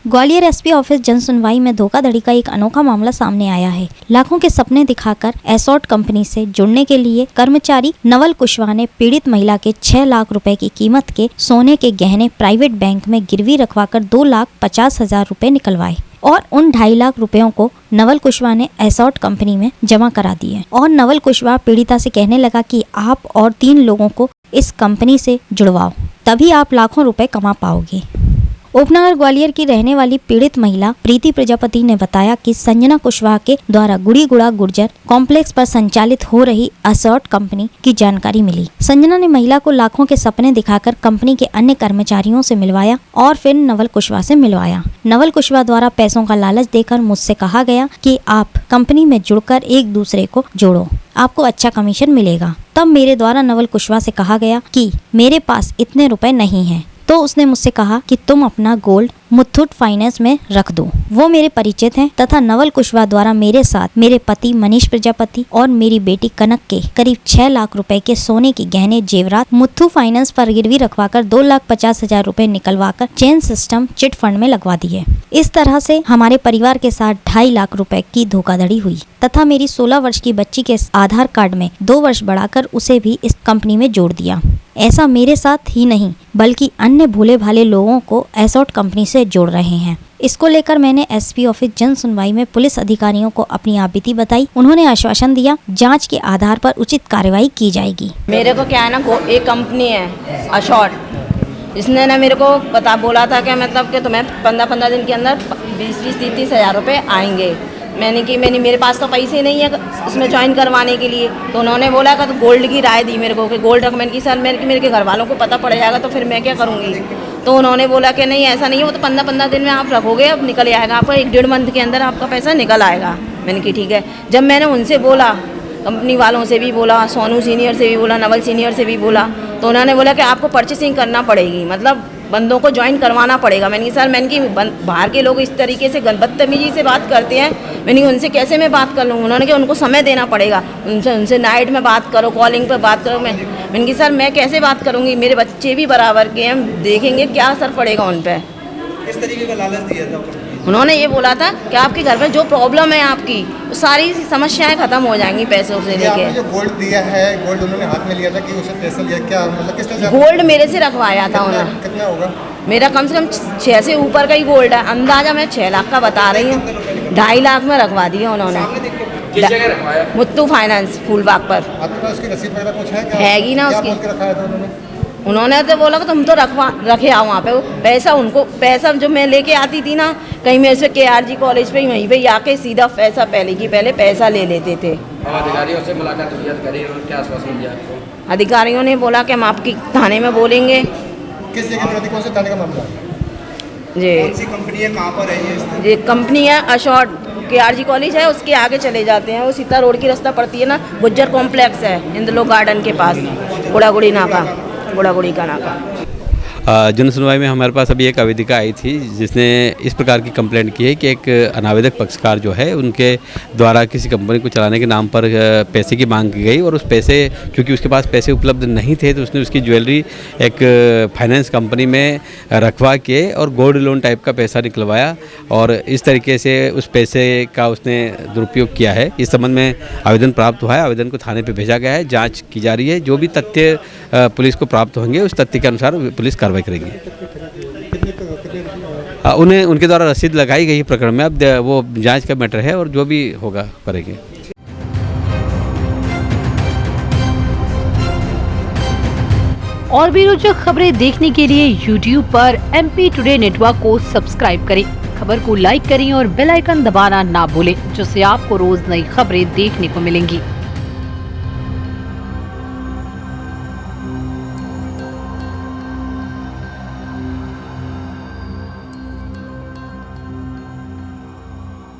Gwalior SP office जन सुनवाई में धोखाधड़ी का एक अनोखा मामला सामने आया है। लाखों के सपने दिखाकर एसोर्ट कंपनी से जुड़ने के लिए कर्मचारी नवल कुशवाहा ने पीड़ित महिला के 6 लाख रुपए की कीमत के सोने के गहने प्राइवेट बैंक में गिरवी रखवाकर 2,50,000 रुपए निकलवाए और उन 2.5 लाख रुपयों को नवल कुशवाहा ने एसोर्ट कंपनी में जमा करा दिए। और नवल कुशवाहा पीड़िता से कहने लगा कि आप और 3 लोगों को इस कंपनी से जुड़वाओ, तभी आप लाखों रुपए कमा पाओगे। उपनगर ग्वालियर की रहने वाली पीड़ित महिला प्रीति प्रजापति ने बताया कि संजना कुशवाहा के द्वारा गुड़ीगुड़ा गुर्जर कॉम्प्लेक्स पर संचालित हो रही एसोर्ट कंपनी की जानकारी मिली। संजना ने महिला को लाखों के सपने दिखाकर कंपनी के अन्य कर्मचारियों से मिलवाया और फिर नवल कुशवाहा से मिलवाया। नवल कुशवाहा द्वारा पैसों का लालच देकर मुझसे कहा गया कि आप कंपनी में जुड़कर एक दूसरे को जोड़ो, आपको अच्छा कमीशन मिलेगा। तब मेरे द्वारा नवल कुशवाहा से कहा गया कि मेरे पास इतने रुपए नहीं हैं। तो उसने मुझसे कहा कि तुम अपना गोल्ड मुथूट फाइनेंस में रख दो। वो मेरे परिचित हैं तथा नवल कुशवाहा द्वारा मेरे साथ मेरे पति मनीष प्रजापति और मेरी बेटी कनक के करीब 6 लाख रुपए के सोने के गहने जेवरात मुथूट फाइनेंस पर गिरवी रखवाकर 2,50,000 रुपए निकलवाकर चेन सिस्टम चिट फंड में लगवा दिए। इस तरह से हमारे परिवार के साथ 2.5 लाख रुपए की धोखाधड़ी हुई तथा मेरी 16 वर्ष की बच्ची के आधार कार्ड में 2 वर्ष बढ़ाकर उसे भी इस कंपनी में जोड़ दिया। ऐसा मेरे साथ ही नहीं बल्कि अन्य भोले भाले लोगों को एसोर्ट कंपनी से जोड़ रहे हैं। इसको लेकर मैंने एसपी ऑफिस जन सुनवाई में पुलिस अधिकारियों को अपनी आपबीती बताई। उन्होंने आश्वासन दिया जांच के आधार पर उचित कार्रवाई की जाएगी। मेरे को क्या है ना, एक कंपनी है एसोर्ट, इसने ना मेरे को बोला था कि मतलब कि तुम्हें 15 दिन के अंदर 20-30 हज़ार रुपये आएंगे। मैंने कि मेरे पास तो पैसे नहीं है इसमें ज्वाइन करवाने के लिए। तो उन्होंने बोला कि तो गोल्ड की राय दी मेरे को कि गोल्ड रख। मैंने कि सर मेरे घर वालों को पता पड़ जाएगा तो फिर मैं क्या करूँगी। तो उन्होंने बोला कि नहीं ऐसा नहीं है, वो तो 15 दिन में आप रखोगे, अब निकल आएगा आपका, 1-1.5 मंथ के अंदर आपका पैसा निकल आएगा। मैंने कि ठीक है। जब मैंने उनसे बोला, कंपनी वालों से भी बोला, सोनू सीनियर से भी बोला, नवल सीनियर से भी बोला, तो उन्होंने बोला कि आपको परचेसिंग करना पड़ेगी, मतलब बंदों को ज्वाइन करवाना पड़ेगा। मैंने कहा सर मैंने बाहर के लोग इस तरीके से बदतमीजी से बात करते हैं, मैंने उनसे कैसे मैं बात कर लूँगी। उन्होंने कहा उनको समय देना पड़ेगा, उनसे नाइट में बात करो, कॉलिंग पर बात करो। मैंने कहा सर मैं कैसे बात करूँगी, मेरे बच्चे भी बराबर के हैं, देखेंगे क्या असर पड़ेगा उन पर। किस तरीके का लालच दिया था? उन्होंने ये बोला था कि आपके घर में जो प्रॉब्लम है आपकी वो सारी समस्याएं खत्म हो जाएंगी पैसों से लेके। जो गोल्ड दिया है, गोल्ड उन्होंने हाथ में लिया था कि उसे पैसा लिया, क्या मतलब किस तरह? गोल्ड मेरे से रखवाया था उन्होंने। कितना होगा? मेरा कम से कम 6 से ऊपर का ही गोल्ड है, अंदाजा मैं 6 लाख का बता रही हूँ। 2.5 लाख में रखवा दिया उन्होंने। किस जगह रखवाया? मुथूट फाइनेंस फूलबाग पर। आपके पास उसकी रसीद वगैरह कुछ है क्या? हैगी ना उसकी। क्या बोल के रखाया था उन्होंने तो बोला कि तुम तो रखे आओ वहाँ पे पैसा जो मैं लेके आती थी ना, कहीं मेरे से KRG कॉलेज पे वहीं पे आके सीधा पैसा पहले पैसा ले लेते थे। अधिकारियों से मुलाकात करी और क्या आश्वासन दिया आपको? अधिकारियों ने बोला कि हम आपकी थाने में बोलेंगे। किस जगह पर? कौन से थाने का मामला? जी कौन सी कंपनी है, कहाँ पर है ये कंपनी है एसोर्ट, KRG कॉलेज है, उसके आगे चले जाते हैं, वो सीता रोड की रास्ता पड़ती है ना, गुज्जर कॉम्प्लेक्स है इंद्रलोक गार्डन के पास, गुड़ागुड़ी का नाका। जन सुनवाई में हमारे पास अभी एक आवेदिका आई थी जिसने इस प्रकार की कंप्लेंट की है कि एक अनावेदक पक्षकार जो है उनके द्वारा किसी कंपनी को चलाने के नाम पर पैसे की मांग की गई और उस पैसे, क्योंकि उसके पास पैसे उपलब्ध नहीं थे तो उसने उसकी ज्वेलरी एक फाइनेंस कंपनी में रखवा के और गोल्ड लोन टाइप का पैसा निकलवाया और इस तरीके से उस पैसे का उसने दुरुपयोग किया है। इस संबंध में आवेदन प्राप्त हुआ है, आवेदन को थाने पर भेजा गया है, जाँच की जा रही है। जो भी तथ्य पुलिस को प्राप्त होंगे उस तथ्य के अनुसार पुलिस कार्रवाई करेंगे। उन्हें उनके द्वारा रसीद लगाई गई प्रकरण में, अब वो जांच का मैटर है और जो भी होगा करेंगे। और भी रोचक खबरें देखने के लिए YouTube पर MP टुडे नेटवर्क को सब्सक्राइब करें, खबर को लाइक करें और बेल आइकन दबाना ना भूलें, जिससे आपको रोज नई खबरें देखने को मिलेंगी।